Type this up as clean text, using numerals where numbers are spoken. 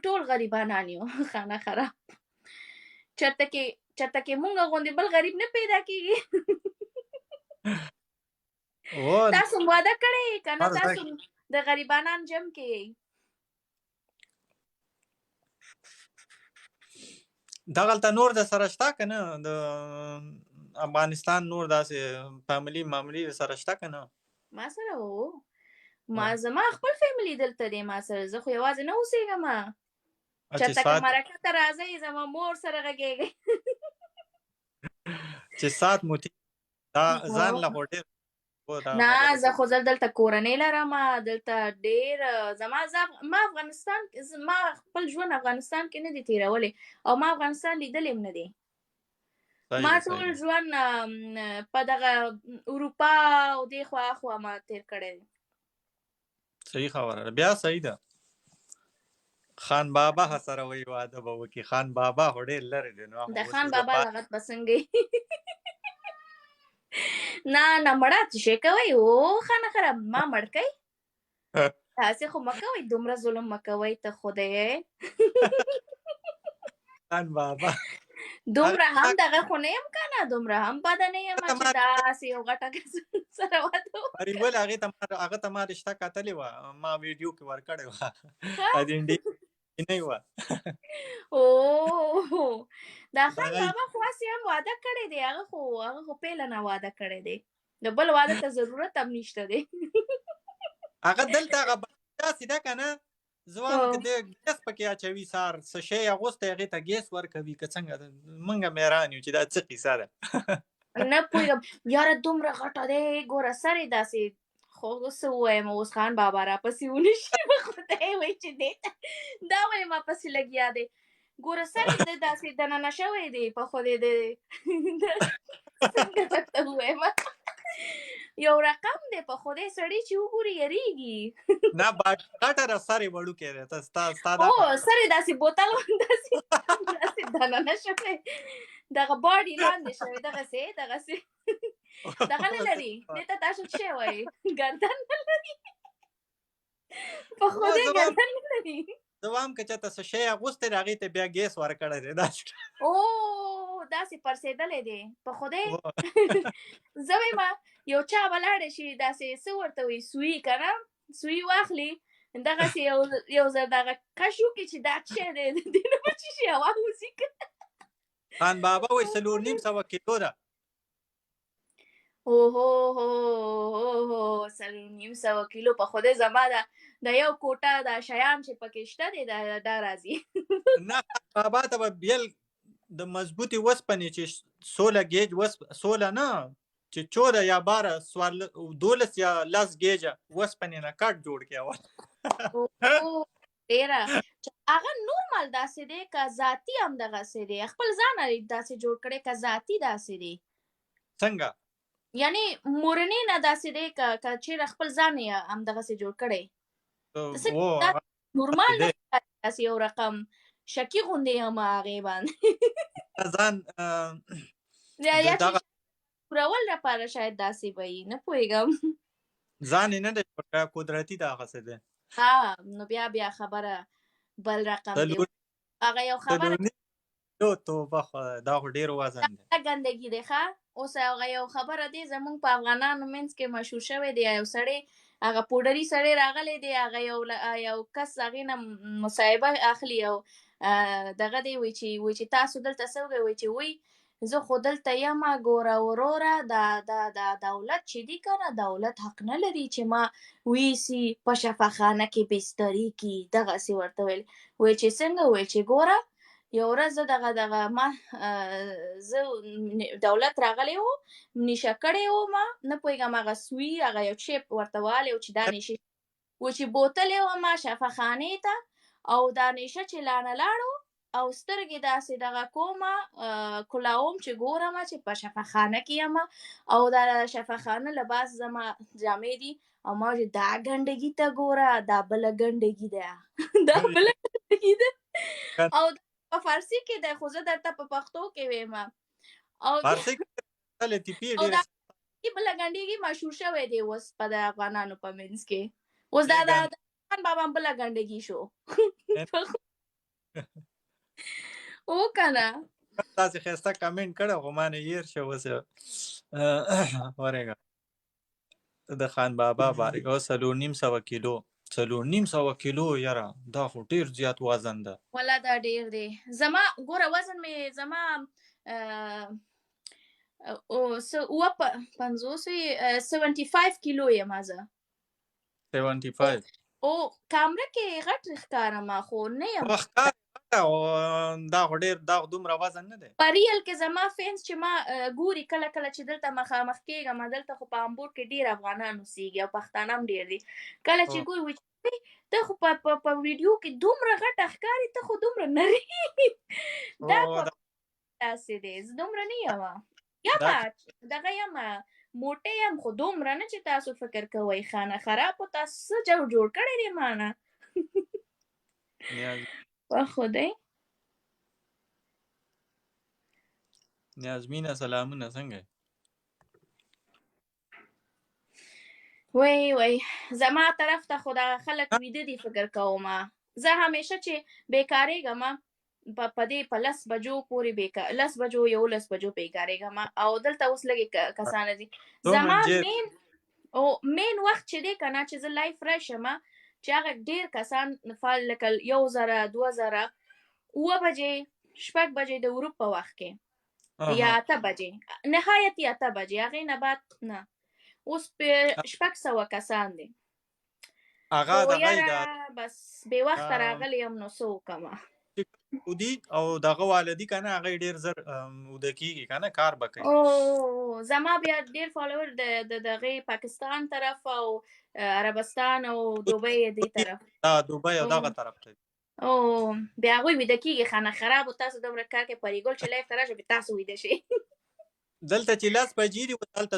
ټول غریبانان یو خانه خراب. چرته کې مونږ غوندې بل غریب نه پیدا کېږي. تاسو واده کړی که نه؟ تاسو د غریبانان جمع کې یئ؟ دغلته نور د سره شته که نه؟ د افغانستان نور داسې فیملي معمولي سره شته که نه؟ ما سره هو. زما خپل فیملي دلته دی ما سره. زه خو یوازې نه اوسېږم. چېرته که مرکه ته راځئ زما مور سره غږېږئ. چې ساعت مو ځان له خو ډېر نه، زه خو دلته کورنۍ لرم. دلته ډېر ما افغانستان ما خپل ژوند افغانستان کې نه دی تېرولی او ما افغانستان لیدلی هم نه دی. ما ټول ژوند په دغه اروپا او دې خوا اخوا ما تېر کړی دی. صحیح خبره ده. بیا صحیح ده. خان بابا سره وایي واده به وکړي. خان بابا خو ډېر لرې دی. د خان بابا لغت به څنګه نه مړه څه شی کوئ؟ او خانه خراب ما مړ کوئ؟ تاسې خو مه کوئ، دومره ظلم مه کوئ ته خدای. خان بابا دومره هم دغه خو نه یم که نه، دومره هم بده نه یم چې داسې یو غټه کس سره واده وکړم. ولې هغه ته ما رشته کتلې وه، ما ویډیو کې ورکړې وه. نه وه. اوه دا خان بابا خو هسې هم واده کړی دی. هغه خو پیله نه واده کړی دی. د بل واده ته ضرورت هم نشته دی. هغه دلته هغه داسې ده که نه، زه وایم که دی ګیس پکې اچوي سهار څه شی اغوستی هغې ته ګیس ورکوي که څنګه ده. موږ هم حیران یو چې دا څه قیصه ده. نه پوهېږم یاره دومره غټه دی. ګوره سر یې داسې خو څه ووایم اوس خان بابا راپسې ونشي به خدای وایي چې دی ته دا ولې ما پسې لګیا دی. ګوره سر یې داسې دننه شوی دی په خودې د څنګه درته ووایم یو رقم دی په خدای. سړی چې وګوري یریږي. نه غټه ده، سر یې وړوکی دی. ستا سر یې داسې بوتل داسې دننه شوی، دغه باډي لاندې شوی، دغسې دغه نه لري. دې ته تاسو څه شی وایي؟ ګردن نه لري. په خدای ګردن نه لري. زه وایم که چېرته څه شی اغوستی دی هغې ته بیا ګیس ورکړی دی. داسې پړسېدلی دی په خدای. زه وایم یو چا به لاړی شي داسې څه ورته وایي سوي که نه، سوي واخلي دغسې یو ځل دغه کش وکړي چې دا څه شی دی، دې نه به څه شي هوا وځي. خان بابا وایي 4.5 کیلو ده. 4.5 کیلو په خدای. زما د یو کوټه د شیان چې پکې شته دی دا راځي. نه بابا ته به بیل د مضبوطې وسپنې چې 16 ګیج 16 نه چې 14 یا 12 یا 10 ګیجه وسپنې نه کټ جوړ کړي اول. ډېره هغه نورمال داسې دی که ذاتي هم دغسې دی؟ خپل ځان داسې جوړ کړی که ذاتي داسې دی؟ څنګه یعنی مورنۍ نه داسې دی که چېرې خپل ځان یې همدغسې جوړ کړی؟ نورمال نه داسې یو رقم شکي غوندې یم هغې باندې ځان یا چې پورول لپاره شاید داسې به وي، نه پوهېږم. ځان یې نه دی قدرتي دغسې دی. نو بیا خبره بل رقم دی. هغه یو خبره توبه خدای دا خو ډېر وزن دی. ګندګي دی ښه. اوس هغه یو خبره دی زمونږ په افغانانو منځ کې مشهور شوی دی. یو سړی هغه پوډري سړی راغلی دی، هغه یو کس هغې نه مصاحبه اخلي او دغه دی وایي چې تاسو دلته څه وکړئ؟ وایي چې وایي زه خو دلته یم ګوره وروره دا دولت چې دی که نه دولت حق نه لري چې ما ویسي په شفاخانه کې بستري کړي. دغسې ورته ویل. وایي چې څنګه؟ ویل چې ګوره یو ورځ زه ما زه دولت راغلی و نیشه کړی وم، نه پوهېږم هغه سوي هغه یو چیپ ورته والی و چې دا نیشه و چې بوتلې وم شفاخانې ته او دا نیشه چې لانه لاړو او سترګې داسې دغه کومه کلاوم چې ګورم چې په شفاخانه کې یم او دا شفاخانه لباس زما جامې دي او ما ویل دا ګندګي ته ګوره دا بله ګندګي ده دا بله ګندګي ده او په فارسي کې دی خو زه درته په پښتو کې ویم. او فارسي کې بله ګندګي مشهور شوی دی اوس په د افغانانو په منځ کې. اوس دا خان بابا هم بله ګنډګي شو او کنه تاسې ښایسته کمنټ کړی خو ما نه هېر شو اوس ورېږه د خان بابا بارک او 4.5 کیلو 4.5 کیلو یاره دا خو ډېر زیات وزن ده والله دا ډېر دی زما ګوره وزن مې زما او 75 کیلو یم زه 75 او کامره کې غټ ښکارم خو نه یم ښکار او دا خو ډېر دا دومره وزن نه دی په ریل کې زما فینس چې ما ګوري کله کله چې دلته مخامخ کېږم دلته خو په امبور کې ډېر افغانان اوسېږي او پښتانه هم ډېر دي کله چې ګوري وایي ته خو په ویډیو کې دومره غټه ښکاري ته خو دومره نري دا خو داسې دی زه دومره نه یم دغه یم موټی یم خو دومره نه چې تاسو فکر کوئ خانه خراب خو تاسو څه جوړ کړی دی ما نه په خدای نیازمینه سلامونه څنګه وای زما طرف ته خو دغه خلک ویده دي فکر کوم زه همیشه چې بیکارېږم په دې په 10 بجو پورې 10 بجو 11 بجو بیکارېږم او دلته اوس لږې کسانه دي زما مین وخت چې دی که نه چې زه لایف راشم چې هغه ډېر کسان فعال لکه 1000 2000 اوه بجې 6 بجې د غروب په وخت کې یا 8 بجې نهایت 8 بجې هغې نه بعد نه اوس 600 کسان دي هغه دغه بس بې وخته راغلی یم نو څه وکړمه ودي او دغه والدي که نه هغه ډېر زر وده کېږي که نه کار به کوي او زما بیا ډېر فالوور د دغې پاکستان طرف او عربستان او دوبۍ دې طرف دوبۍ او دغه طرف ته او بیا هغوی ویده کېږي خانه خراب و تاسو دومره کار کې پریګل چې لایف ته راشئ تاسو ویده شئ دلته چې 10 بجې دي هلته